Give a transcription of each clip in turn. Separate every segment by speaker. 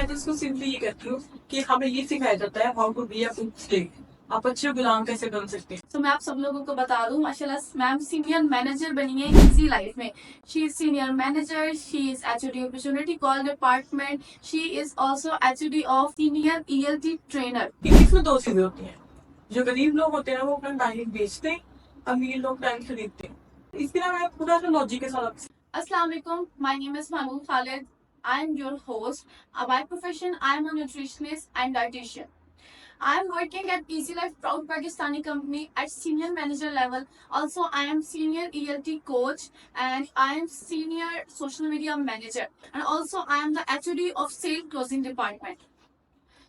Speaker 1: मैं तो इसको सिंपली ये कहती हूँ कि हमें ये सिखाया जाता है how to be a good state, आप अच्छे गुलाम कैसे बन सकते हैं।
Speaker 2: तो मैं आप सब लोगों को बता दूं, माशाल्लाह मैम सीनियर मैनेजर बनी है इजी लाइफ में। She is senior manager, she is HOD opportunity call department, she is also HOD of senior ELT trainer.
Speaker 1: इसमें दो चीजें होती हैं, जो गरीब लोग होते हैं वो अपना टाइम बेचते हैं, अमीर लोग टाइम खरीदते हैं। इसके अलावा मैं पूरा जो लॉजिक के साथ
Speaker 2: अस्सलाम वालेकुम, my name is Mahmood Khalid, I am your host. By profession, I am a nutritionist and dietitian. I am working at Easy Life Proud Pakistani company at senior manager level. Also, I am senior ELT coach and I am senior social media manager. And also, I am the HOD of sale closing department.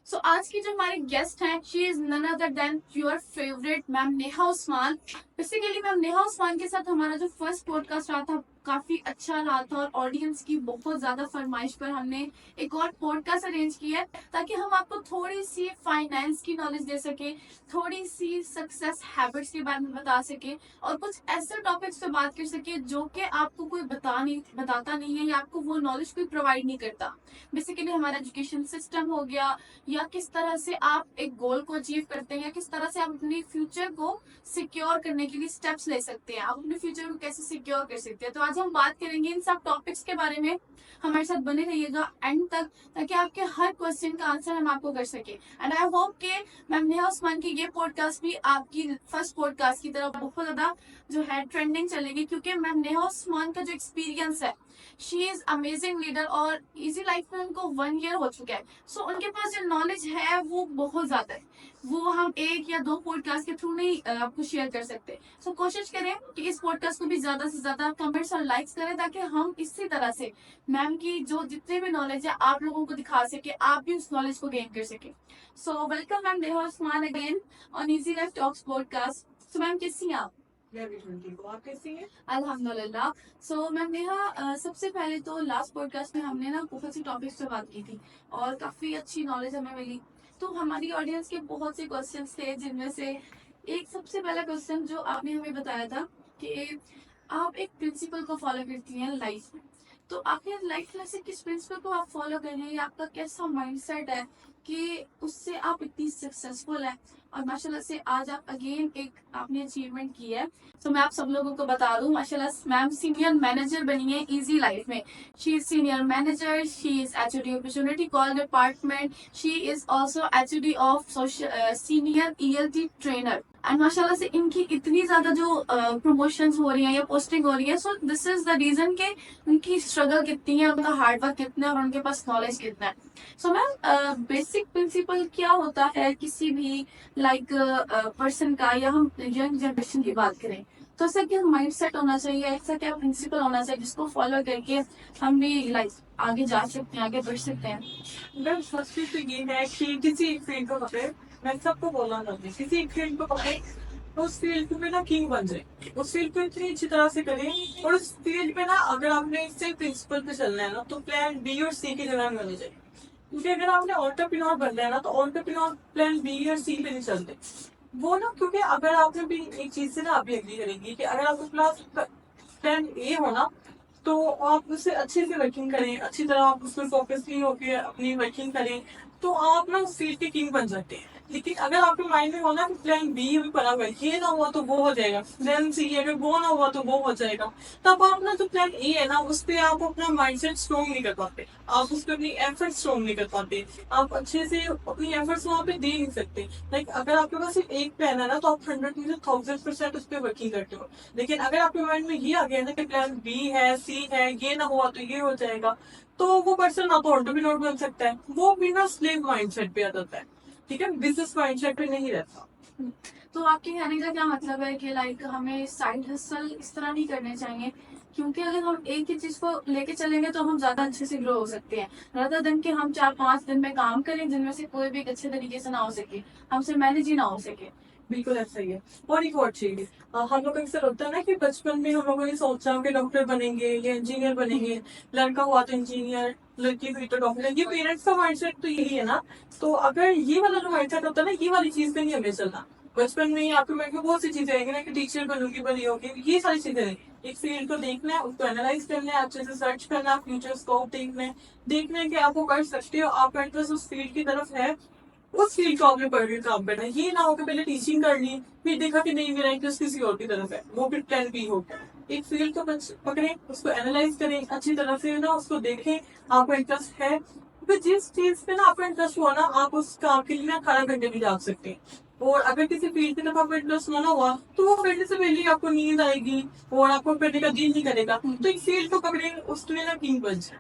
Speaker 2: So आज की जो हमारी guest हैं, she is none other than your favourite ma'am Neha Usman. Basically ma'am Neha Usman के साथ हमारा जो first podcast रहा था काफी अच्छा रहा था और ऑडियंस की बहुत ज्यादा फरमाइश पर हमने एक और पॉडकास्ट अरेंज किया है ताकि हम आपको थोड़ी सी फाइनेंस की नॉलेज दे सके, थोड़ी सी सक्सेस हैबिट्स के बारे में बता सके और कुछ ऐसे टॉपिक्स पे बात कर सके जो कि आपको कोई बताता नहीं है या आपको वो नॉलेज कोई प्रोवाइड नहीं करता। बेसिकली हमारा एजुकेशन सिस्टम हो गया, या किस तरह से आप एक गोल को अचीव करते हैं, या किस तरह से आप अपने फ्यूचर को सिक्योर करने के लिए स्टेप्स ले सकते हैं, आप अपने फ्यूचर को कैसे सिक्योर कर सकते हैं। तो आज हम बात करेंगे इन सब टॉपिक्स के बारे में। हमारे साथ बने रहिएगा एंड तक ताकि आपके हर क्वेश्चन का आंसर हम आपको कर सके। एंड आई होप के मैम नेहा उस्मान की ये पॉडकास्ट भी आपकी फर्स्ट पॉडकास्ट की तरह बहुत ज्यादा जो है ट्रेंडिंग चलेगी, क्योंकि मैम नेहा उस्मान का जो एक्सपीरियंस है, शी इज अमेजिंग लीडर और इजी लाइफ में उनको 1 ईयर हो चुका है। सो उनके पास जो नॉलेज है वो बहुत ज्यादा है, वो हम एक या दो पॉडकास्ट के थ्रू नहीं आपको शेयर कर सकते। सो कोशिश करें कि इस पॉडकास्ट को भी ज्यादा से ज्यादा कमेंट्स और लाइक्स करें ताकि हम इसी तरह से मैम की जो जितने भी नॉलेज है आप लोगों को दिखा सके, आप भी उस नॉलेज को गेन कर सके। So welcome ma'am Neha Usman again on easy life talks podcast. So ma'am कैसी हैं आप?
Speaker 1: आप कैसी हैं?
Speaker 2: अल्हम्दुलिल्लाह। सो मैम नेहा, सबसे पहले तो लास्ट पॉडकास्ट में हमने ना बहुत सी टॉपिक्स पे बात की थी और काफी अच्छी नॉलेज हमें मिली। तो हमारी ऑडियंस के बहुत से क्वेश्चंस थे, जिनमें से एक सबसे पहला क्वेश्चन जो आपने हमें बताया था कि आप एक प्रिंसिपल को फॉलो करती हैं लाइफ में। तो आखिर लाइफ में से किस प्रिंसिपल को आप फॉलो कर रहे हैं, या आपका कैसा माइंडसेट है कि उससे आप इतनी सक्सेसफुल है और माशाल्लाह से आज आप अगेन एक आपने अचीवमेंट की है। तो मैं आप सब लोगों को बता दूं, माशाल्लाह मैम सीनियर मैनेजर बनी है इजी लाइफ में। She is senior manager, she is HOD opportunity call department, she is also HOD of senior ELT trainer. And माशाल्लाह से इनकी इतनी ज्यादा जो प्रमोशंस हो रही हैं या पोस्टिंग हो रही है, so this is the reason के उनकी स्ट्रगल कितनी है, उनका हार्डवर्क कितना है और उनके पास नॉलेज कितना है। सो मैम बेसिक प्रिंसिपल क्या होता है किसी भी लाइक पर्सन का, या हम यंग जनरेशन की बात करें तो ऐसा क्या माइंड सेट होना चाहिए, ऐसा क्या प्रिंसिपल होना चाहिए जिसको फॉलो करके हम भी लाइक आगे जा सकते हैं, आगे बढ़ सकते हैं?
Speaker 1: मैम फर्स्ट चीज तो ये है कि किसी एक फील्ड को पकड़े, मैं सबको बोलना चाहती हूँ किसी एक फील्ड को पकड़े तो उस फील्ड में ना किंग बन जाए, उस फील्ड को इतनी अच्छी तरह से करें और उस फील्ड में ना अगर आपने इससे प्रिंसिपल पे चलना है ना तो प्लान बी और सी की जगह मिल जाए। क्योंकि अगर आपने ऑन्टरप्रेन्योर बनना है ना तो ऑन्टरप्रेन्योर प्लान बी और सी पे नहीं चलते वो ना, क्योंकि अगर आपने भी एक चीज से ना अभी एग्री करेंगी कि अगर आपके पास प्लान ए हो ना तो आप उससे अच्छे से वर्किंग करें, अच्छी तरह आप उस पर फोकस नहीं होकर अपनी वर्किंग करें तो आप ना उस फील्ड के किंग बन सकते हैं। लेकिन अगर आपके माइंड में हो ना कि प्लान बी भी पड़ा हुआ है, ये ना हुआ तो वो हो जाएगा, प्लान सी अगर वो ना हुआ तो वो हो जाएगा, तब आप ना जो प्लान ए है ना उस पर आप अपना माइंडसेट स्ट्रॉन्ग नहीं कर पाते, आप उस पर अपनी एफर्ट स्ट्रॉन्ग नहीं कर पाते, आप अच्छे से अपनी एफर्ट्स वहाँ पे दे नहीं सकते। लाइक अगर आपके पास सिर्फ एक प्लान है ना तो आप 100 में से 1000% उस पर वर्किंग करते हो। लेकिन अगर आपके माइंड में ये आ गया ना कि प्लान बी है, सी है, ये ना हुआ तो ये हो जाएगा, तो वो पर्सन ना तो ऑन्टरप्रेन्योर बन सकता है, वो बिना स्लेव माइंडसेट पे आ जाता है, ठीक है, बिजनेस माइंडसेट पे नहीं रहता।
Speaker 2: तो आपके कहने का क्या मतलब है कि लाइक हमें साइड हसल इस तरह नहीं करने चाहिए, क्योंकि अगर हम एक ही चीज को लेके चलेंगे तो हम ज्यादा अच्छे से ग्रो हो सकते हैं, rather than कि हम 4-5 दिन में काम करें जिनमें से कोई भी एक अच्छे तरीके से ना हो सके, हमसे मैनेज ही ना हो सके।
Speaker 1: बिल्कुल ऐसा ही है। और एक और चीज, हम लोग अक्सर होता है ना कि बचपन में हम लोगों ने सोचा कि डॉक्टर बनेंगे या इंजीनियर बनेंगे, लड़का हुआ तो इंजीनियर, लड़की हुई तो डॉक्टर, ये पेरेंट्स का माइंडसेट तो यही है ना। तो अगर ये वाला जो माइंडसेट होता है ना, ये वाली चीज पे नहीं हमें चलना। बचपन में ही आपके माइंड में बहुत सी चीजें आएंगी ना कि टीचर बनूंगी, बनी होगी, ये सारी चीजें नहीं। एक फील्ड को देखना है, उसको एनालाइज करना है, अच्छे से सर्च करना है, फ्यूचर स्कोप देखना है कि आप वो कर सकते हो, आपका इंटरेस्ट उस फील्ड की तरफ है, उस फील्ड को आपने पढ़ के काम करना है। ये ना हो कि पहले टीचिंग कर ली, फिर देखा कि नहीं मेरा इंटरेस्ट किसी और की तरफ है, वो फिर प्लान बी हो गया। एक फील्ड को पकड़े, उसको एनालाइज करें अच्छी तरह से ना, उसको देखें आपका इंटरेस्ट है, फिर जिस चीज पे ना आपका इंटरेस्ट हुआ ना, आप उस काम के लिए ना 18 घंटे भी डाल सकते हैं। और अगर किसी फील्ड की तरफ आपका इंटरेस्ट ना हुआ, तो वो पढ़ने से पहले ही आपको नींद आएगी और आपको पढ़ने का दिल नहीं करेगा। तो एक फील्ड को पकड़े, उसमें ना किंग बन जाए।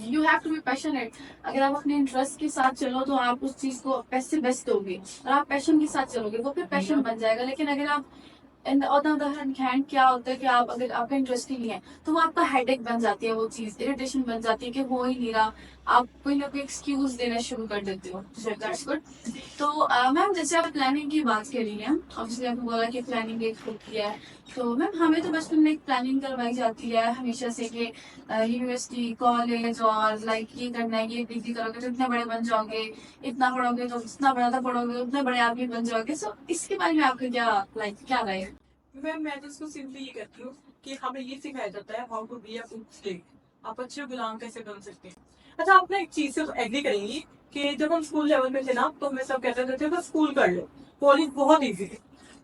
Speaker 2: You have to be passionate. अगर आप अपने इंटरेस्ट के साथ चलो तो आप उस चीज को बेस्ट से बेस्ट दोगे, और आप पैशन के साथ चलोगे वो फिर पैशन बन जाएगा। लेकिन अगर आप एंड अदर हैंड क्या होता है कि आप अगर आपका इंटरेस्ट ही नहीं है तो वो आपका हेडेक बन जाती है, वो चीज इरिटेशन बन जाती है कि हो ही नहीं रहा, आप कोई ना कोई एक्सक्यूज देना शुरू कर देते हो। So that's good. तो मैम जैसे आप प्लानिंग की बात करी है, ऑब्वियसली आपने बोला कि प्लानिंग एक होती है, तो मैम हमें तो बचपन में एक प्लानिंग करवाई जाती है हमेशा से कि यूनिवर्सिटी कॉलेज और लाइक ये करना है, ये डिग्री करोगे तो इतने बड़े बन जाओगे, इतना पढ़ोगे तो इतना बड़ा था पढ़ोगे उतने बड़े आदमी बन जाओगे। सो इसके बारे में आपका क्या लाइक क्या राय है?
Speaker 1: मैं तो इसको सिंपली ये कहती हूँ कि हमें ये सिखाया जाता है how to be a good student, आप अच्छे गुलाम कैसे बन सकते हैं। अच्छा, आप ना एक चीज से एग्री करेंगी कि जब हम स्कूल लेवल पे थे ना, तो हमें सब कहते थे बस स्कूल कर लो, कॉलेज बहुत इजी है।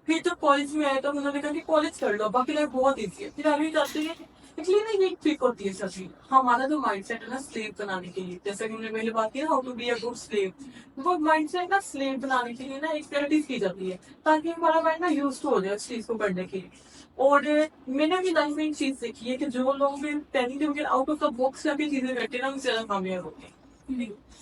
Speaker 1: फिर जब कॉलेज में आए तो उन्होंने कहा कि कॉलेज कर लो, बाकी लाइफ बहुत इजी है। फिर आगे जाते हैं, इसलिए ना ये एक ट्रिक होती है सभी, हमारा जो माइंडसेट है ना स्लेव बनाने के लिए, जैसे कि हमने पहले बात की ना how to be a good slave, वो माइंडसेट ना स्लेव बनाने के लिए ना एक प्रैक्टिस की जाती है, ताकि हमारा माइंड ना यूज टू हो जाए उस चीज को करने के लिए। और मैंने अपनी लाइफ में एक चीज देखी है कि जो लोग पहली के बगैर आउट ऑफ द बॉक्स जाके चीजें करते हैं ना, उनसे ज्यादा कामयाब होते हैं।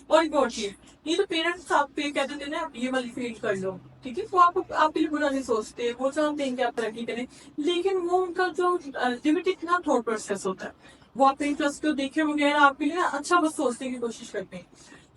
Speaker 1: और एक और चीज, ये तो पेरेंट्स आपको ये कहते थे ना आप ये वाली फील्ड कर लो, ठीक है, वो आपको आपके लिए बुरा नहीं सोचते, वो चाहते हैं कि आप तरक्की करें, लेकिन वो उनका जो लिमिटेड ना थॉट प्रोसेस होता है, वो आपके इंटरेस्ट को देखे बगैर आपके लिए ना अच्छा बस सोचने की कोशिश करते हैं।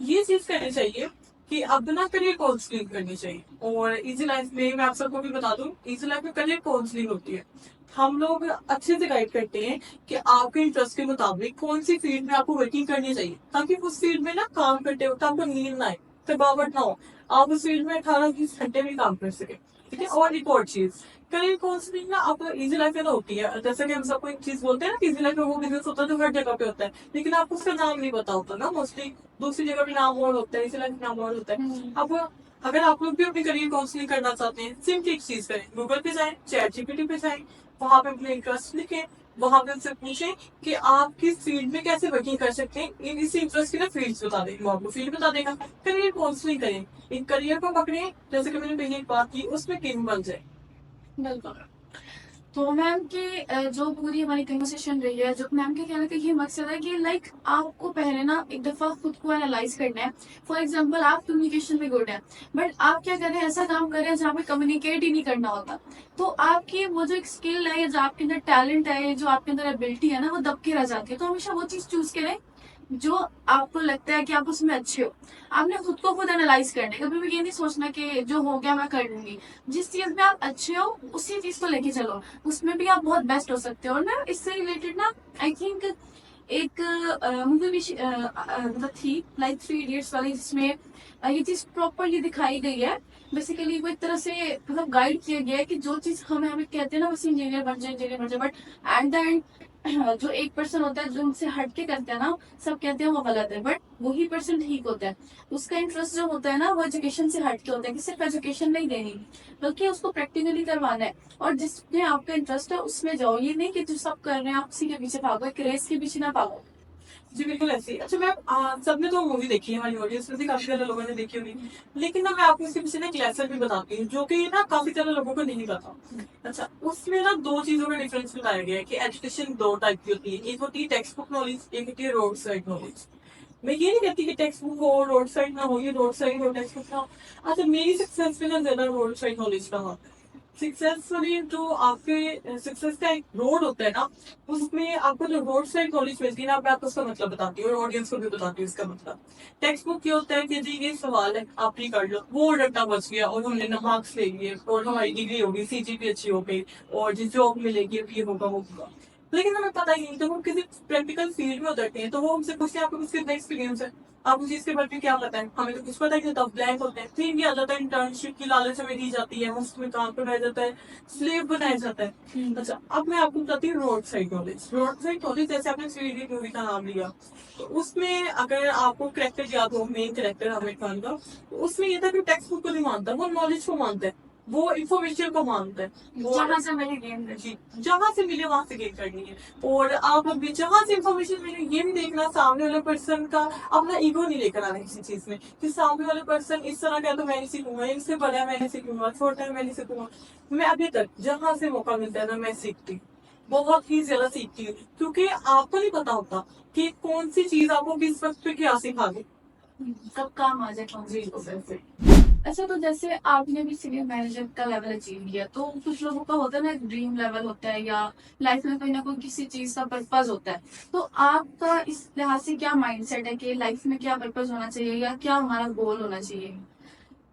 Speaker 1: ये चीज करनी चाहिए कि अब ना करियर काउंसलिंग करनी चाहिए। और इजी लाइफ में मैं आप सबको भी बता दूं, इजी लाइफ में करियर काउंसलिंग होती है, हम लोग अच्छे से गाइड करते हैं कि आपके इंटरेस्ट के मुताबिक कौन सी फील्ड में आपको वर्किंग करनी चाहिए, ताकि उस फील्ड में ना काम करते वक्त आपको नींद ना आए, थकावट ना हो, आप उस फील्ड में 18-20 घंटे भी काम कर सके। ठीक है, और एक और चीज, करियर काउंसलिंग ना आप इजी लाइफ में ना होती है, जैसे कि हम सबको एक चीज बोलते हैं ना कि इजी लाइफ में वो बिजनेस होता है जो हर जगह पे होता है, लेकिन आपको उसका नाम नहीं पता होता ना, मोस्टली दूसरी जगह पे नाम और होता है, इसी लाइफ नाम और होता है। अब अगर आप लोग भी अपनी करियर काउंसलिंग करना चाहते हैं, सिंपली एक चीज करें, गूगल पे जाएं, चैट जीपीटी पे जाएं, वहां पे अपने इंटरेस्ट लिखें, वहां पे उनसे पूछें कि आप किस फील्ड में कैसे वर्किंग कर सकते हैं, इन इसी इंटरेस्ट की ना फील्ड बता देंगे, वो आपको फील्ड बता देगा। करियर काउंसलिंग करें, एक करियर को पकड़े, जैसे कि मैंने पहले एक बात की, उसमें किंग बन जाए।
Speaker 2: बिल्कुल। तो मैम की जो पूरी हमारी कन्वर्सेशन रही है, जो मैम के कहने का ये मकसद है कि लाइक आपको पहले ना एक दफा खुद को एनालाइज करना है। फॉर एग्जांपल आप कम्युनिकेशन में गुड है, बट आप क्या कर रहे हैं, ऐसा काम कर रहे हैं जहाँ पे कम्युनिकेट ही नहीं करना होता, तो आपकी वो जो एक स्किल है या जो आपके अंदर टैलेंट है, जो आपके अंदर एबिलिटी है ना, वो दब के रह जाती है। तो हमेशा वो चीज चूज करें जो आपको लगता है कि आप उसमें अच्छे हो। आपने खुद को खुद एनालाइज करना है, कभी भी ये नहीं सोचना कि जो हो गया मैं कर लूंगी। जिस चीज में आप अच्छे हो उसी चीज को लेके चलो, उसमें भी आप बहुत बेस्ट हो सकते हो। और ना इससे रिलेटेड ना आई थिंक एक मूवी भी मतलब थी लाइक 3 इडियट्स वाली, जिसमें ये चीज प्रॉपरली दिखाई गई है। बेसिकली वो एक तरह से मतलब गाइड किया गया है कि जो चीज हमें हमें कहते हैं ना बस इंजीनियर बन जाए, इंजीनियर बन जाए, बट एट द एंड जो एक पर्सन होता है जो उनसे हट के करते हैं ना, सब कहते हैं वो गलत है, बट वही पर्सन ठीक होता है। उसका इंटरेस्ट जो होता है ना वो एजुकेशन से हट के होता है, कि सिर्फ एजुकेशन नहीं देनी बल्कि उसको प्रैक्टिकली करवाना है। और जिसमें आपका इंटरेस्ट है उसमें जाओ, ये नहीं कि जो सब कर रहे हैं आप उसी के पीछे भागो, एक रेस के पीछे ना भागो।
Speaker 1: जी बिल्कुल ऐसे ही। अच्छा मैम, सबने तो मूवी देखी है, हमारी ऑडियंस में से काफी ज्यादा लोगों ने देखी होगी, लेकिन ना मैं आपको इसके पीछे ना एक लेसन भी बताती हूँ, जो कि ना काफी ज्यादा लोगों को नहीं पता। अच्छा, उसमें ना दो चीजों का डिफरेंस बताया गया है कि एजुकेशन दो टाइप की होती है, एक होती है टेक्स्ट बुक नॉलेज, एक होती है रोड साइड नॉलेज। मैं ये नहीं कहती कि टेक्स्ट बुक हो रोड साइड ना हो, ये रोड साइड हो टेक्स्ट बुक ना हो। अच्छा, मेरी सक्सेस में ना ज्यादा रोड साइड नॉलेज का हो, सक्सेसफुली जो आपके सक्सेस का एक रोड होता है ना, उसमें आपको जो रोड साइड नॉलेज मिलती है ना, मैं आपको उसका मतलब बताती हूँ और ऑडियंस को भी बताती हूँ इसका मतलब। टेक्स्ट बुक ये होता है कि जी ये सवाल है आप ही कर लो, वो रट्टा बच गया और हमने ना मार्क्स ले लिए और हमारी डिग्री होगी, सीजीपी अच्छी हो गई और जिस जॉब मिलेगी ये होगा वो होगा। लेकिन हमें पता ही नहीं, जब हम किसी प्रैक्टिकल फील्ड में उतरते हैं तो वो हमसे पूछते हैं आपको कितना एक्सपीरियंस है, आपको चीज के बारे में क्या पता है, हमें तो कुछ पता ही नहीं होता, ब्लैंक होते हैं। फिर ये आ जाता है इंटर्नशिप की लालच हमें दी जाती है, मुफ्त में काम कराया जाता है, स्लेव बनाया जाता है। अच्छा, अब मैं आपको बताती हूँ road side knowledge. Road side knowledge जैसे आपने थ्री इडियट मूवी का नाम लिया, तो उसमें अगर आपको करेक्टर याद हो, मेन करेक्टर आमिर खान का, तो उसमें ये था कि टेक्स्ट बुक को नहीं मानता, वो नॉलेज को मानता है, वो इंफॉर्मेशन को मानता है।
Speaker 2: जहाँ से मैंने गेम
Speaker 1: जी, जहां से मिले वहां से गेन करनी है। और आप अभी जहां से इंफॉर्मेशन मिले ये नहीं देखना सामने वाले पर्सन का, अपना ईगो नहीं लेकर आना किसी चीज में कि सामने वाले पर्सन इस तरह का तो मैं नहीं सीखूंगा, इनसे बड़ा है मैं नहीं सीखूंगा, छोटा है मैं नहीं सीखूंगा। मैं अभी तक जहां से मौका मिलता है ना मैं सीखती हूँ, बहुत ही ज्यादा सीखती हूँ, क्योंकि आपको नहीं पता होता कि कौन सी चीज आपको किस वक्त पे क्या सिखा दे।
Speaker 2: कब काम आ जाए कौन सी
Speaker 1: जी,
Speaker 2: चीज़।
Speaker 1: वैसे
Speaker 2: अच्छा, तो जैसे आपने भी सीनियर मैनेजर का लेवल अचीव किया, तो कुछ लोगों का होता है ना, एक ड्रीम लेवल होता है या लाइफ में कोई ना कोई किसी चीज का पर्पज होता है। तो आपका इस लिहाज से क्या माइंडसेट है कि लाइफ में क्या पर्पज होना चाहिए या क्या हमारा गोल होना चाहिए?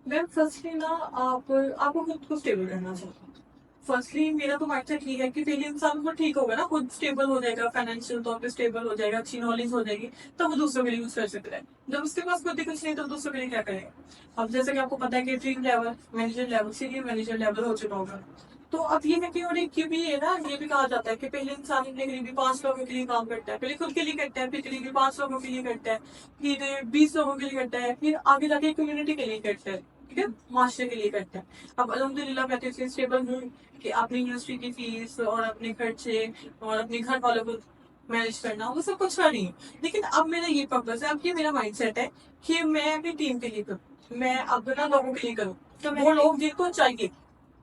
Speaker 1: मैम फर्स्टली ना आपको खुद को स्टेबल रहना चाहिए। फर्स्टली मेरा तो माइंडसेट ये है कि पहले इंसान को ठीक होगा ना, खुद स्टेबल हो जाएगा, फाइनेंशियल तौर पे स्टेबल हो जाएगा, अच्छी नॉलेज हो जाएगी, तब वो दूसरों के लिए यूज कर सकता है। जब उसके पास खुद ही कुछ नहीं तो दूसरों के लिए क्या करेगा। अब जैसे कि आपको पता है कि dream level, manager level, senior manager level हो चुका होगा। तो अब ये है कि, और एक ये भी है ना, ये भी कहा जाता है कि पहले इंसान अपने करीबी 5 लोगों के लिए काम करता है, पहले खुद के लिए करता है, फिर करीबी 5 लोगों के लिए करता है, फिर 20 लोगों के लिए करता है, फिर आगे जाके कम्युनिटी के लिए करता है, ठीक है, मास्टर के लिए करता है। अब अल्हम्दुलिल्लाह मैं तो इसलिए स्टेबल हूँ कि अपनी यूनिवर्सिटी की फीस और अपने खर्चे और अपने घर वालों को मैनेज करना, वो सब कुछ कर रही हूँ। लेकिन अब मेरा ये पर्पज है, अब ये मेरा माइंडसेट है कि मैं अपनी टीम के लिए करूँ, मैं अपना लोगों के लिए करूँ। तो वो लोग जिनको चाहिए,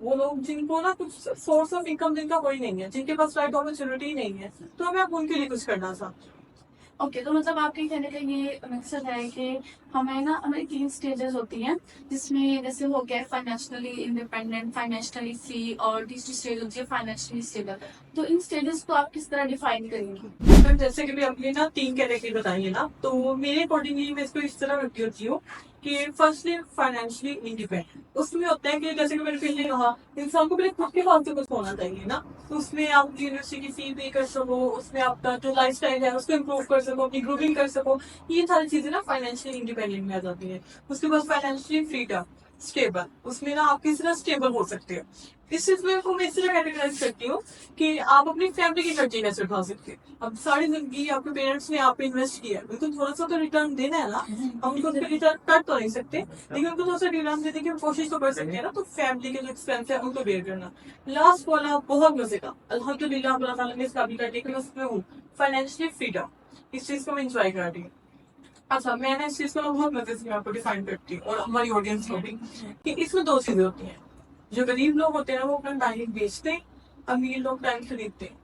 Speaker 1: वो लोग जिनको ना कुछ सोर्स ऑफ इनकम जिनका कोई नहीं है, जिनके पास राइट अपॉर्चुनिटी नहीं है, तो मैं अब उनके लिए कुछ करना चाहती हूँ।
Speaker 2: ओके, तो मतलब आपके कहने का ये मकसद है कि हमें ना, हमारी 3 स्टेजेस होती हैं, जिसमें जैसे हो गया फाइनेंशियली इंडिपेंडेंट, फाइनेंशियली फ्री, और तीसरी स्टेज होती है फाइनेंशियली स्टेबल। तो इन स्टेजेस को आप किस तरह डिफाइन करेंगी?
Speaker 1: तो जैसे कि भी अपनी ना 3 कैटेगरी बताई है ना, तो मेरे अकॉर्डिंगली मैं इसको इस तरह रखती होती हूँ कि फर्स्टली फाइनेंशियली इंडिपेंडेंट। उसमें होता है कि जैसे कि मैंने पहले कहा, इंसान को पहले खुद के हाथ से कुछ होना चाहिए ना, तो उसमें आप यूनिवर्सिटी की फी पे कर सको, उसमें आपका जो लाइफ स्टाइल है उसको इम्प्रूव कर सको, अपनी ग्रोइंग कर सको, ये सारी चीजें ना फाइनेंशियली इंडिपेंडेंट में आ जाती है। उसके बाद फाइनेंशियली फ्रीडम, स्टेबल, उसमें ना आप किसी तरह स्टेबल हो सकते हो। इस चीज में को मैं इस तरह कैटेगराइज करती हूँ कि आप अपनी फैमिली की खर्चे कैसे उठा सकते हैं। अब सारी जिंदगी आपके पेरेंट्स ने आप पे इन्वेस्ट किया है, उनको थोड़ा सा तो रिटर्न देना है ना। हम उनको रिटर्न कर तो नहीं सकते, लेकिन उनको थोड़ा सा रिटर्न देने की कोशिश तो कर सकते हैं ना। तो फैमिली के जो एक्सपेंस है उनको बेयर करना। लास्ट वाला बहुत मजे का, अल्हम्दुलिल्लाह अल्लाह ताला ने इस काबिल कर दिया कि मैं उसमें हूँ, फाइनेंशियली फ्रीडम। इस चीज को मैं इंजॉय कर रही हूँ। अच्छा, मैंने इस चीज को ना बहुत मजे से मैं आपको डिफाइन करती हूँ, और हमारी ऑडियंस को भी, कि इसमें 2 चीजें होती हैं। जो गरीब लोग होते हैं वो अपना टाइम बेचते हैं, अमीर लोग टाइम खरीदते हैं।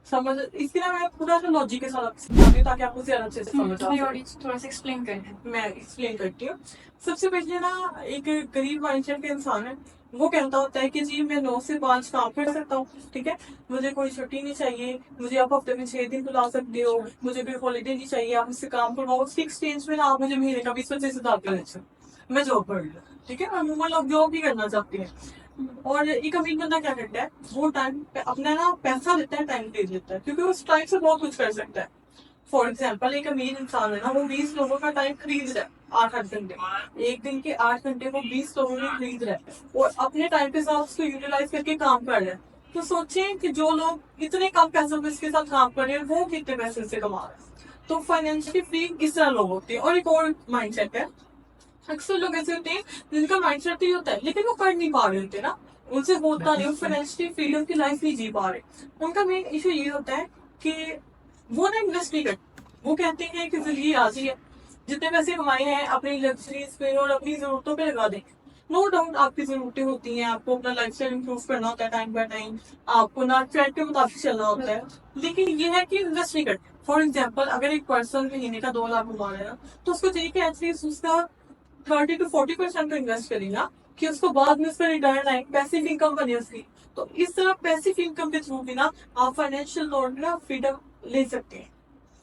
Speaker 1: समझ, इसके ना मैं पूरा लॉजिक के साथ आपको सिखाती हूँ ताकि आपको ज्यादा अच्छे से समझ आ
Speaker 2: हमारी
Speaker 1: सके।
Speaker 2: ऑडियंस थोड़ा सा एक्सप्लेन करें।
Speaker 1: मैं एक्सप्लेन करती हूँ। सबसे पहले ना, एक गरीब माइंडसेट का इंसान है, वो कहता होता है कि जी मैं 9 से 5 काम कर सकता हूँ, ठीक है, मुझे कोई छुट्टी नहीं चाहिए, मुझे आप हफ्ते में 6 दिन बुला सकते हो, मुझे कोई हॉलीडे नहीं चाहिए, आप मुझसे काम करवाओ, फिक्स रेंज में ना आप मुझे महीने का 20-25 हज़ार करें, मैं जॉब कर लूँ, ठीक है। अमूमन लोग जॉब भी करना चाहते हैं। और एक अमीर बंदा क्या करता है, वो टाइम अपना ना पैसा देता है, टाइम दे देता है, क्योंकि उस टाइम से बहुत कुछ कर सकता है। फॉर एग्जाम्पल एक अमीर इंसान है ना, वो 20 लोगों का टाइम खरीद रहा है, 8-8 घंटे, एक दिन के 8 घंटे वो 20 लोगों ने खरीद रहा है, और अपने टाइम के साथ उसको यूटिलाइज करके काम कर रहे हैं। तो सोचें कि जो लोग इतने कम पैसों में इसके साथ काम कर रहे हैं, वो कितने पैसे से कमा रहे हैं। तो फाइनेंशियली फ्री इस तरह लोग होते हैं। और एक और माइंडसेट है, अक्सर लोग ऐसे होते हैं जिनका माइंडसेट ही होता है लेकिन वो कर नहीं पा रहे होते ना, उनसे होता नहीं, फाइनेंशियली फ्रीडम की लाइफ नहीं जी पा रहे। उनका मेन इशू ये होता है कि वो ना इन्वेस्ट नहीं करते। वो कहते हैं कि जिंदगी आजी है, जितने पैसे कमाए हैं अपनी लग्जरीज पे और अपनी जरूरतों पे लगा दें। नो डाउट आपकी जरूरतें होती हैं, आपको अपना लाइफ स्टाइल इंप्रूव करना होता है टाइम बाय टाइम, आपको ना ट्रेंड के मुताबिक चलना होता है, लेकिन ये है कि इन्वेस्ट नहीं करते। फॉर एग्जाम्पल अगर एक पर्सन महीने का 2 लाख कमा रहा है ना, तो उसको चाहिए कि एटलीस्ट उसका 30 to 40% तो इन्वेस्ट करेगा कि उसको बाद में उसका रिटर्न आए, पैसिव इनकम बने उसकी। तो इस तरह पैसिव इनकम के थ्रू भी ना आप फाइनेंशियल तौर पर ना फ्रीडम ले सकते हैं।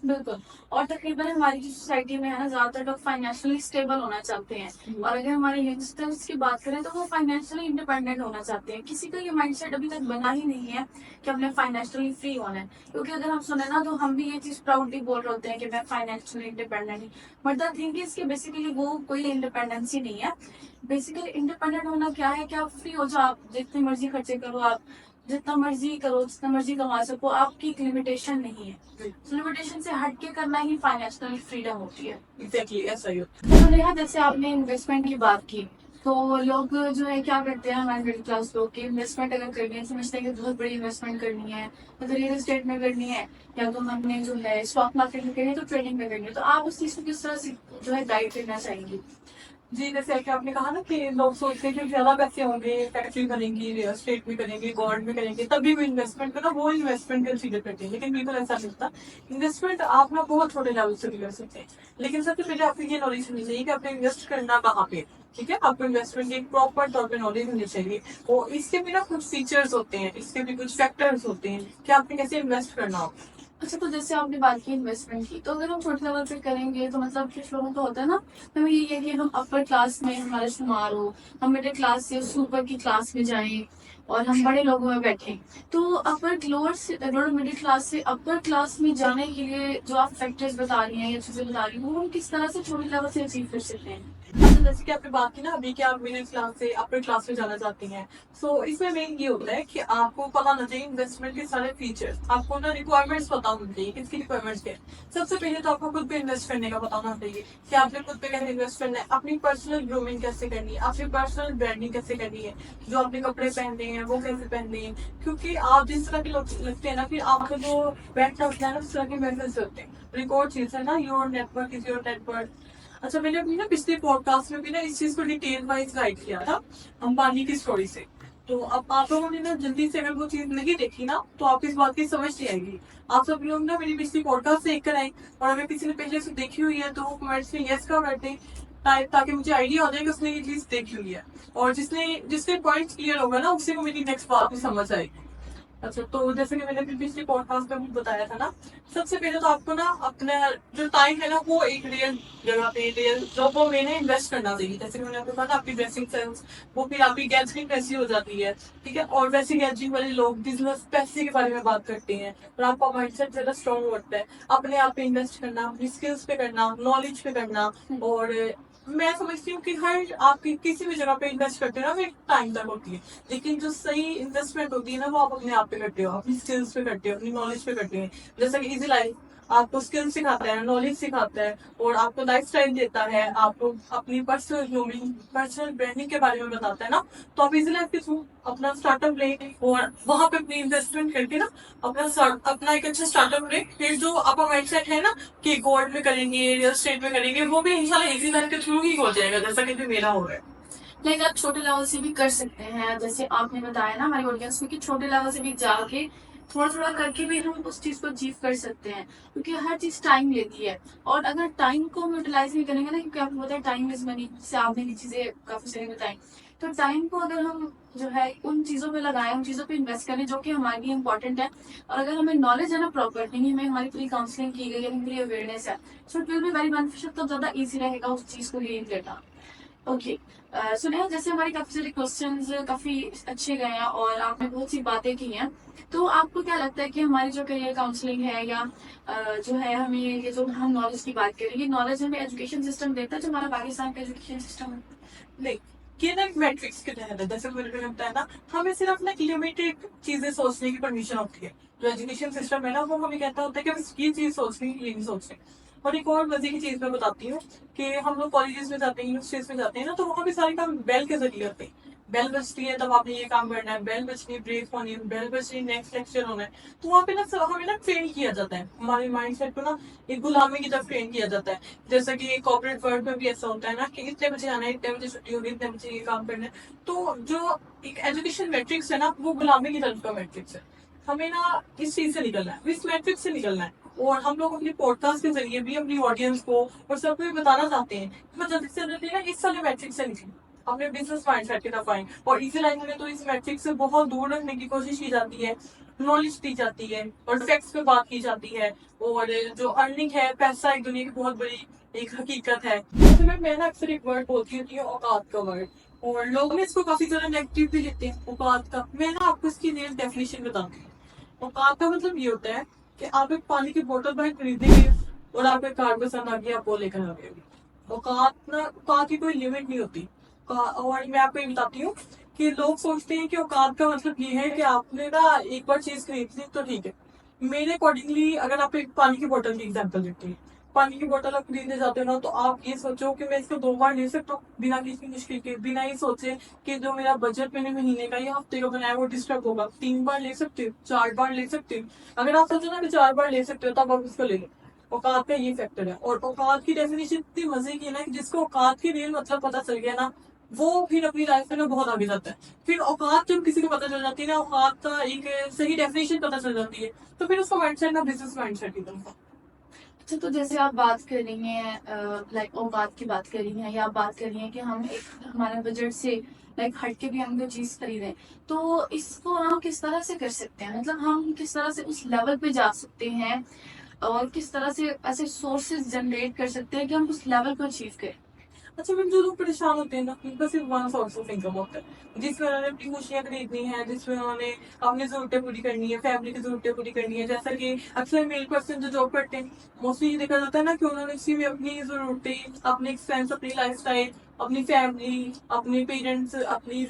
Speaker 2: बिल्कुल। और तकरीबन हमारी जो सोसाइटी में है ना, ज्यादातर लोग फाइनेंशियली स्टेबल होना चाहते हैं, और अगर हमारे यंगस्टर्स की बात करें तो वो फाइनेंशियली इंडिपेंडेंट होना चाहते हैं। किसी का ये माइंडसेट अभी तक बना ही नहीं है कि हमने फाइनेंशियली फ्री होना है, क्योंकि अगर हम सुने ना तो हम भी ये चीज प्राउडली बोल रहे होते हैं कि मैं फाइनेंशियली इंडिपेंडेंट हूँ। बट द थिंग इज कि बेसिकली वो कोई इंडिपेंडेंसी नहीं है। बेसिकली इंडिपेंडेंट होना क्या है कि आप फ्री हो जाओ, आप जितनी मर्जी खर्चे करो, आप जितना मर्जी करो, जितना मर्जी कमा सको, आपकी एक लिमिटेशन नहीं है। लिमिटेशन से हट के करना ही फाइनेंशियल फ्रीडम होती है।
Speaker 1: एग्जैक्टली ऐसा ही होता
Speaker 2: तो नेहा, जैसे आपने इन्वेस्टमेंट की बात की, तो लोग जो है क्या करते हैं, हमारे मिडिल क्लास लोग की इन्वेस्टमेंट अगर करनी है, समझते हैं कि बहुत बड़ी इन्वेस्टमेंट करनी है, मतलब रियल एस्टेट में करनी है, या तो हमने जो है स्टॉक मार्केट में करनी है, तो ट्रेडिंग में करनी है। तो आप उस चीज को किस तरह से जो है गाइड करना चाहेंगी?
Speaker 1: जी। जैसे कि आपने कहा ना कि लोग सोचते हैं कि ज्यादा पैसे होंगे, फैक्ट्री करेंगे, रियल एस्टेट में करेंगे, गोल्ड में करेंगे, तभी वो इन्वेस्टमेंट को ना वो इन्वेस्टमेंट कंसीडर करते हैं। लेकिन बिल्कुल ऐसा नहीं होता। इन्वेस्टमेंट आप ना बहुत छोटे लेवल से भी कर सकते हैं। लेकिन सबसे पहले आपको ये नॉलेज होनी चाहिए कि आपने इन्वेस्ट करना कहाँ पे। ठीक है, आपको इन्वेस्टमेंट की प्रॉपर तौर पे नॉलेज होनी चाहिए। और इसके भी ना कुछ फीचर्स होते हैं, इसके भी कुछ फैक्टर्स होते हैं कि आपने कैसे इन्वेस्ट करना हो।
Speaker 2: अच्छा, तो जैसे आपने बात की इन्वेस्टमेंट की, तो अगर हम छोटे लेवल पे करेंगे तो मतलब कुछ लोगों को होता है ना, हमें ये है कि हम अपर क्लास में हमारा शुमार हो, हम मिडिल क्लास से उससे ऊपर की क्लास में जाएं और हम बड़े लोगों में बैठे। तो अपर लोअर से लोअर मिडिल क्लास से अपर क्लास में जाने के लिए जो आप फैक्टर्स बता रही हैं या चीजें बता रही हैं, वो हम किस तरह से छोटे लेवल से अचीव कर सकते हैं?
Speaker 1: अच्छा, जैसे कि आपने बात की ना अभी कि आप मिडिल क्लास से अपर क्लास में जाना चाहती हैं। सो इसमें मेन ये होता है कि आपको पता होना चाहिए इन्वेस्टमेंट के सारे फीचर्स। आपको ना रिक्वायरमेंट्स पता होनी चाहिए, किसकी रिक्वायरमेंट्स क्या है। सबसे पहले तो आपको खुद पे इन्वेस्ट करने का पता होना चाहिए कि आपने खुद पे कैसे इन्वेस्ट करना है, अपनी पर्सनल ग्रूमिंग कैसे करनी है, अपनी पर्सनल ब्रांडिंग कैसे करनी है, जो आपने कपड़े पहनने हैं वो कैसे पहनने हैं। क्योंकि आप जिस तरह के लोग लगते हैं ना, फिर आपका जो बैठना उठना है ना, उस तरह के मैसेज होते हैं। रिकॉर्ड चीज है ना, your network is your network. अच्छा, मैंने अपनी ना पिछले पॉडकास्ट में भी ना इस चीज को डिटेल वाइज गाइड किया था अंबानी की स्टोरी से। तो अब आप लोगों ने ना जल्दी से अगर वो चीज नहीं देखी ना, तो आप इस बात की समझ नहीं आएगी। आप सब लोग ना मेरी पिछली पॉडकास्ट देख कर आए, और अगर किसी ने पहले से देखी हुई है तो वो कमेंट्स में यस का करते हैं, ताकि मुझे आइडिया हो जाए कि उसने ये चीज देखी हुई है। और जिसने पॉइंट क्लियर होगा ना, उसे को मेरी नेक्स्ट बात भी समझ आएगी। अच्छा, तो जैसे कि मैंने अपनी पिछली पॉडकास्ट में भी बताया था ना, सबसे पहले तो आपको ना अपना जो टाइम है ना, वो एक रियल जगह पे, रियल जॉबों में ना इन्वेस्ट करना चाहिए। जैसे कि मैंने आपको कहा था, आपकी ड्रेसिंग सेंस, वो फिर आपकी गैदरिंग कैसी हो जाती है। ठीक है, और वैसे गैदरिंग वाले लोग बिजनेस पैसे के बारे में बात करते हैं, और आपका माइंडसेट ज्यादा स्ट्रॉन्ग होता है। अपने आप पे इन्वेस्ट करना, अपनी स्किल्स पे करना, नॉलेज पे करना। और मैं समझती हूँ कि हर आपकी किसी भी जगह पे इन्वेस्ट करते हैं ना, वो एक टाइम तक होती है। लेकिन जो सही इन्वेस्टमेंट होती है ना, वो आप अपने आप पे करते हो, अपनी स्किल्स पे करते हो, अपनी नॉलेज पे करते हैं। जैसा कि इजी लाइफ आपको स्किल सिखाता है, नॉलेज सिखाता है, और आपको लाइफ स्टाइल देता है, आपको अपनी पर्सनल ग्रूमिंग, पर्सनल ब्रांडिंग के बारे में बताता है ना। तो आप इजी लाइफ के थ्रू अपना स्टार्टअप लें, और वहां पे अपनी इन्वेस्टमेंट करके ना अपना एक अच्छा स्टार्टअप लें। फिर जो आपका माइंडसेट है ना कि गोल्ड में करेंगे, रियल एस्टेट में करेंगे, वो भी इंशाल्लाह इजी लाइफ के थ्रू ही हो जाएगा, जैसा कि भी मेरा हो रहा है।
Speaker 2: लाइक आप छोटे लेवल से भी कर सकते हैं, जैसे आपने बताया ना हमारी ऑडियंस में कि छोटे लेवल से भी जाके थोड़ा थोड़ा करके भी हम उस चीज को अचीव कर सकते हैं, क्योंकि हर चीज टाइम लेती है। और अगर टाइम को हम यूटिलाइज नहीं करेंगे ना, क्योंकि आपको पता है टाइम इज मनी, जैसे आपने ये चीजें काफी सारी बताई, तो टाइम को अगर हम जो है उन चीजों पे लगाएं, उन चीजों पे इन्वेस्ट करें जो कि हमारे लिए इंपॉर्टेंट है, और अगर हमें नॉलेज है ना प्रॉपर, नहीं हमें हमारी पूरी काउंसलिंग की गई है, पूरी अवेयरनेस है, so it will be very beneficial, तो ज्यादा ईजी रहेगा उस चीज को गेन करना। ओके। सुनेहा, जैसे हमारे काफी सारे क्वेश्चंस काफी अच्छे गए हैं और आपने बहुत सी बातें की हैं, तो आपको क्या लगता है कि हमारी जो करियर काउंसलिंग है, या जो है हमें ये जो हम नॉलेज की बात करें, ये नॉलेज हमें एजुकेशन सिस्टम देता है जो हमारा पाकिस्तान का एजुकेशन सिस्टम है?
Speaker 1: नहीं, ये ना एक मैट्रिक्स के तहत है। जैसे मेरे को लगता है ना, हमें सिर्फ ना लिमिटेड चीजें सोचने की परमिशन होती है। जो एजुकेशन सिस्टम है ना, वो हमें कहता होता है कि बस ये चीज सोचनी, ये नहीं सोचनी। और एक और मजे की चीज मैं बताती हूँ कि हम लोग कॉलेजेस में जाते हैं, यूनिवर्सिटीज में जाते हैं ना, तो वहाँ भी सारे काम बेल के जरिए होते हैं। बेल बजती है तब आपने ये काम करना है, बेल बजनी है ब्रेक होनी है, बेल बजनी नेक्स्ट लेक्चर होना है। तो वहाँ पे ना हमें ना ट्रेन किया जाता है, हमारे माइंड सेट को ना एक गुलामी की तरफ ट्रेन किया जाता है। जैसा कि कॉर्पोरेट वर्ल्ड में भी ऐसा होता है ना कि इतने बजे आना है, इतने बजे छुट्टी होगी, इतने बजे ये काम करना है। तो जो एक एजुकेशन मैट्रिक्स है ना, वो गुलामी की तरफ का मैट्रिक्स है। हमें ना इस चीज से निकलना है, इस मैट्रिक्स से निकलना है। और हम लोग अपने पॉडकास्ट के जरिए भी अपनी ऑडियंस को और सबको ये बताना चाहते हैं कि मैं जल्दी से जल्दी ना इस वाले मैट्रिक्स से निकलूं, अपने बिजनेस माइंडसेट की तरफ आए। और इजी लाइफ में तो इस मैट्रिक्स से बहुत दूर रखने की कोशिश की जाती है। नॉलेज दी जाती है और फैक्ट्स पे बात की जाती है, और जो अर्निंग है, पैसा एक दुनिया की बहुत बड़ी एक हकीकत है। तो मैं ना अक्सर एक वर्ड बोलती हूँ, औकात का वर्ड, और लोग ना इसको काफी ज्यादा नेगेटिव भी लेते हैं औकात का। मैं ना आपको इसकी रियल डेफिनेशन बताऊंगी। औकात का मतलब ये होता है कि आप एक पानी की बोतल बाहर खरीदने गए और आपके कार पसंद आ गया, आप वो लेकर आ गए। औकात की कोई लिमिट नहीं होती। और मैं आपको ये बताती हूँ कि लोग सोचते हैं कि औकात का मतलब ये है कि आपने ना एक बार चीज खरीद ली तो ठीक है। मेरे अकॉर्डिंगली अगर आप एक पानी की बोतल की एग्जाम्पल देते हैं, पानी की बोतल आप खरीदने जाते हो ना, तो आप ये सोचो कि मैं इसको 2 बार ले सकता हूँ बिना किसी मुश्किल के, बिना ये सोचे कि जो मेरा बजट मैंने महीने का या हफ्ते का बनाया वो डिस्टर्ब होगा। 3 बार ले सकते हो, 4 बार ले सकते हो। अगर आप सोचो ना कि 4 बार ले सकते हो, तब आप उसको ले लो। औकात का ये फैक्टर है। और औकात की डेफिनेशन इतनी मजे की है ना कि जिसको औकात की रियल मतलब पता चल गया ना, वो फिर अपनी लाइफ में ना बहुत आगे जाता है। फिर औकात जब किसी को पता चल जाती है ना, औकात का एक सही डेफिनेशन पता चल जाती है, तो फिर उसका माइंडसेट ना बिजनेस माइंडसेट की तरफ।
Speaker 2: अच्छा, तो जैसे आप बात कर रही हैं, लाइक औकात की बात कर रही हैं, या आप बात कर रही हैं कि हम एक हमारे बजट से लाइक हट के भी हम कोई चीज खरीदें, तो इसको हम किस तरह से कर सकते हैं? मतलब हम किस तरह से उस लेवल पे जा सकते हैं, और किस तरह से ऐसे सोर्सेज जनरेट कर सकते हैं कि हम उस लेवल को अचीव करें?
Speaker 1: अच्छा मैम, जो लोग परेशान होते हैं ना, उनका सिर्फ वन सोर्स ऑफ इनकम होता है, जिसमें उन्होंने अपनी खुशियां खरीदनी है, जिसमें उन्होंने अपनी जरूरतें पूरी करनी है, फैमिली की जरूरतें पूरी करनी है। जैसा कि अक्सर मेल पर्सन जो जॉब करते हैं, मोस्टली ये देखा जाता है ना कि उन्होंने इसी में अपनी जरूरतें, अपने एक्सपेंस, अपनी लाइफ स्टाइल, अपनी फैमिली, अपने पेरेंट्स, अपनी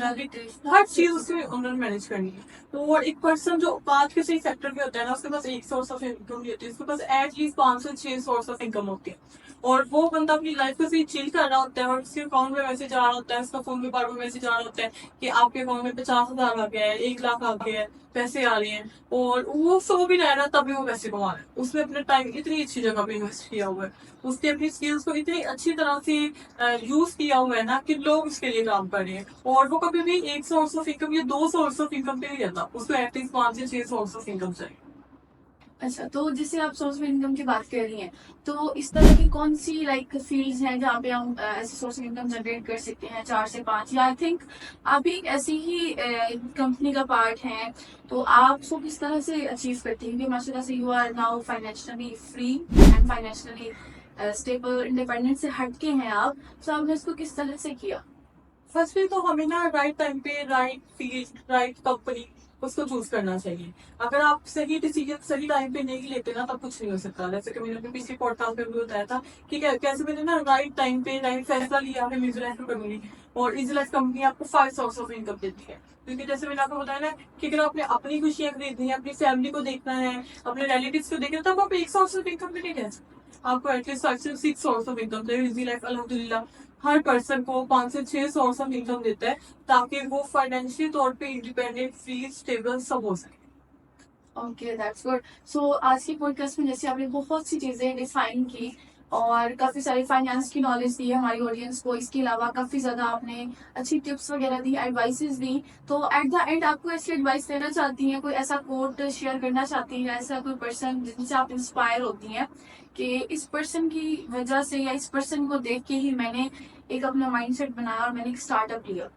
Speaker 1: हर चीज उसमें उन्होंने मैनेज करनी है। तो और एक पर्सन जो पांच के सही सेक्टर में होता है ना, उसके पास एक सोर्स ऑफ इनकम नहीं होती, उसके पास एटलीस्ट 5 से 6 सोर्स ऑफ इनकम होती है। और वो बंदा अपनी लाइफ को सही चिल कर रहा होता है, और उसके अकाउंट में मैसेज आ रहा होता है, उसका फोन पे बार बार मैसेज आ रहा होता है कि आपके अकाउंट में 50,000 आ गया है, 1 लाख आ गया है, पैसे आ रहे हैं। और वो सो भी रहा है ना, तभी वो पैसे कमा रहा है। उसने अपने टाइम इतनी अच्छी जगह पे इन्वेस्ट किया हुआ है, उसने अपनी स्किल्स को इतनी अच्छी तरह से यूज किया हुआ है ना, कि लोग उसके लिए काम कर रहे हैं। और वो कभी भी एक सोर्स ऑफ इनकम या 2 सोर्स ऑफ इनकम पे नहीं रहता, उसको एटलीस्ट 5 से 6 सोर्स ऑफ इनकम चाहिए।
Speaker 2: अच्छा, तो जैसे आप सोर्स ऑफ इनकम की बात कर रही हैं, तो इस तरह की कौन सी लाइक फील्ड्स हैं जहाँ पे हम ऐसे सोर्स ऑफ इनकम जनरेट कर सकते हैं? 4 से 5, या आई थिंक आप भी एक ऐसी ही कंपनी का पार्ट हैं, तो आप उसको किस तरह से अचीव करते हैं? क्योंकि माशाल्लाह से you are now financially free and financially stable, independent से हटके हैं आप, तो आपने इसको किस तरह से किया?
Speaker 1: फर्स्टली तो हमें ना राइट टाइम पे राइट फील्ड राइट कंपनी उसको चूज करना चाहिए। अगर आप सही डिसीजन सही टाइम पे नहीं लेते ना, तब कुछ नहीं हो सकता। जैसे कि मैंने अपने पिछले पॉडकास्ट में भी बताया था कि कैसे मैंने ना राइट टाइम पे राइट फैसला लिया है इजी लाइफ करूंगी। और इजी लाइफ कंपनी आपको 5 सोर्स ऑफ इनकम देती है, क्योंकि जैसे मैंने आपको बताया ना कि अगर आपने अपनी खुशियां खरीदनी है, अपनी फैमिली को देखना है, अपने रिलेटिव्स को देखना है, तब आप एक सोर्स ऑफ इनकम पे नहीं रह सकते। आपको एटलीस्ट 5 से 6 सोर्स ऑफ इनकम चाहिए। इजी लाइफ अल्हम्दुलिल्लाह हर पर्सन को 5 से 6 सोर्स ऑफ इनकम देता है, ताकि वो फाइनेंशियल तौर पे इंडिपेंडेंट, फ्री, स्टेबल सब हो सके।
Speaker 2: Okay, that's good. सो आज की पॉडकास्ट में जैसे आपने बहुत सी चीज़ें डिफाइन की और काफ़ी सारी फाइनेंस की नॉलेज दी है हमारी ऑडियंस को, इसके अलावा काफ़ी ज़्यादा आपने अच्छी टिप्स वगैरह दी, एडवाइसेस दी। तो एट द एंड आपको ऐसी एडवाइस देना चाहती हैं, कोई ऐसा कोट शेयर करना चाहती हैं, ऐसा कोई पर्सन जिनसे आप इंस्पायर होती हैं कि इस पर्सन की वजह से या इस पर्सन को देख के ही मैंने एक अपना माइंडसेट बनाया और मैंने एक स्टार्टअप लिया?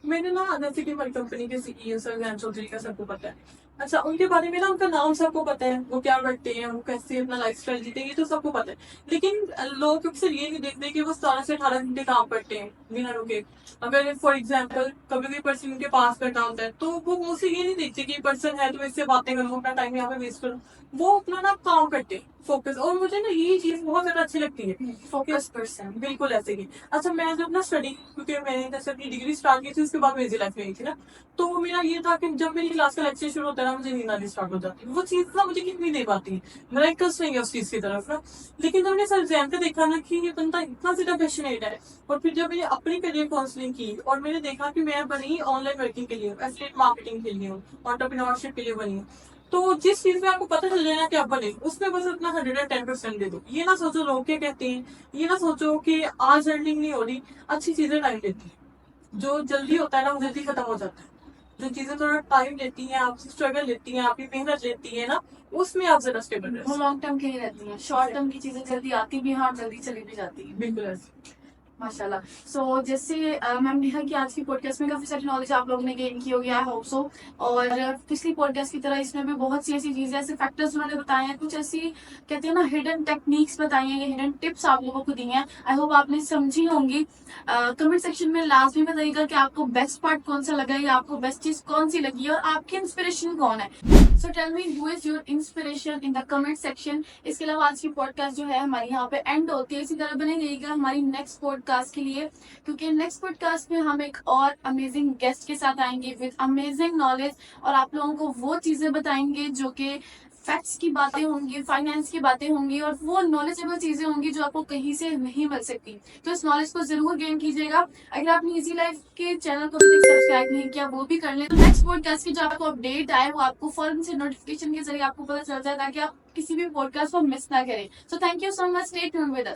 Speaker 1: मैंने ना जैसे कि हमारी कंपनी के सीईओ सर ज्ञान चौधरी का सबको पता है। अच्छा, उनके बारे में ना उनका नाम सबको पता है, वो क्या करते हैं, वो कैसे अपना लाइफ स्टाइल जीते हैं, ये तो सबको पता है। लेकिन लोग अक्सर ये नहीं देखते कि वो 17 से 18 घंटे काम करते हैं बिना रुके। अगर फॉर एग्जाम्पल कभी कोई पर्सन उनके पास बैठा होता है, तो वो मुझसे ये नहीं देखते कि पर्सन है तो इससे बातें करूँ, अपना टाइम यहाँ पे वेस्ट करूँ। वो अपना ना काम करते हैं, फोकस। और मुझे ना ये चीज बहुत ज्यादा अच्छी लगती है,
Speaker 2: फोकस पर्सन।
Speaker 1: बिल्कुल ऐसे ही। अच्छा, मैं जब ना स्टडी, क्योंकि मैंने जैसे अपनी डिग्री स्टार्ट की थी, उसके बाद मेरी लाइफ में आई थी ना, तो मेरा ये था कि जब मेरी क्लास का लेक्चर शुरू होता है ना, मुझे नींद आनी स्टार्ट हो जाती है। वो चीज ना मुझे कितनी दे पाती है, मेरा इंटरेस्ट नहीं है उस चीज की तरफ ना। लेकिन जब मैंने सर एग्जाम पे देखा ना कि ये बंदा इतना ज्यादा पैशनेट है, और फिर जब मैंने अपनी करियर काउंसलिंग की और मैंने देखा कि मैं बनी ऑनलाइन वर्किंग के लिए, एफिलिएट मार्केटिंग के लिए, एंटरप्रेन्योरशिप के लिए बनी हूँ। तो जिस चीज में आपको पता चल जाए ना कि आप बने, उसमें बस अपना 110% दे दो। ये ना सोचो लोग क्या कहते हैं, ये ना सोचो कि आज अर्निंग नहीं हो रही। अच्छी चीजें टाइम लेती है, जो जल्दी होता है ना वो जल्दी खत्म हो जाता है। जो चीजें थोड़ा टाइम लेती हैं, आपसे स्ट्रगल लेती हैं, आपकी मेहनत लेती है ना, उसमें आप जरा स्टेबल
Speaker 2: वो
Speaker 1: रहे।
Speaker 2: लॉन्ग टर्म के लिए रहती हैं, शॉर्ट टर्म की चीजें जल्दी आती भी हैं और जल्दी चली भी जाती हैं।
Speaker 1: बिल्कुल ऐसे।
Speaker 2: माशाल्लाह। सो जैसे मैम ने कहा कि आज की पॉडकास्ट में काफ़ी सारी नॉलेज आप लोगों ने गेन की होगी, आई होप सो। और पिछली पॉडकास्ट की तरह इसमें भी बहुत सी ऐसी चीज़ें, ऐसे फैक्टर्स उन्होंने बताए हैं, कुछ ऐसी कहते हैं ना हिडन टेक्निक्स बताई हैं, ये हिडन टिप्स आप लोगों को दी हैं। आई होप आपने समझी होंगी। कमेंट सेक्शन में लास्ट में बताइएगा कि आपको बेस्ट पार्ट कौन सा लगा या आपको बेस्ट चीज़ कौन सी लगी और आपकी इंस्पिरेशन कौन है। So tell me who is your inspiration in the comment section. इसके अलावा आज की पॉडकास्ट जो है हमारी यहाँ पे एंड होती है। इसी तरह बने रहिएगा हमारी नेक्स्ट पॉडकास्ट के लिए, क्योंकि नेक्स्ट पॉडकास्ट में हम एक और अमेजिंग गेस्ट के साथ आएंगे विद अमेजिंग नॉलेज, और आप लोगों को वो चीजें बताएंगे जो कि फैक्ट्स की बातें होंगी, फाइनेंस की बातें होंगी, और वो नॉलेजेबल चीजें होंगी जो आपको कहीं से नहीं मिल सकती। तो इस नॉलेज को जरूर गेन कीजिएगा। अगर आपने इजी लाइफ के चैनल को अभी तक सब्सक्राइब नहीं किया वो भी कर लें, तो नेक्स्ट पॉडकास्ट की जो आपको अपडेट आए वो आपको फौरन से नोटिफिकेशन के जरिए आपको पता चल जाए, ताकि आप किसी भी पॉडकास्ट को मिस ना करें। So thank you so much, stay tuned with us.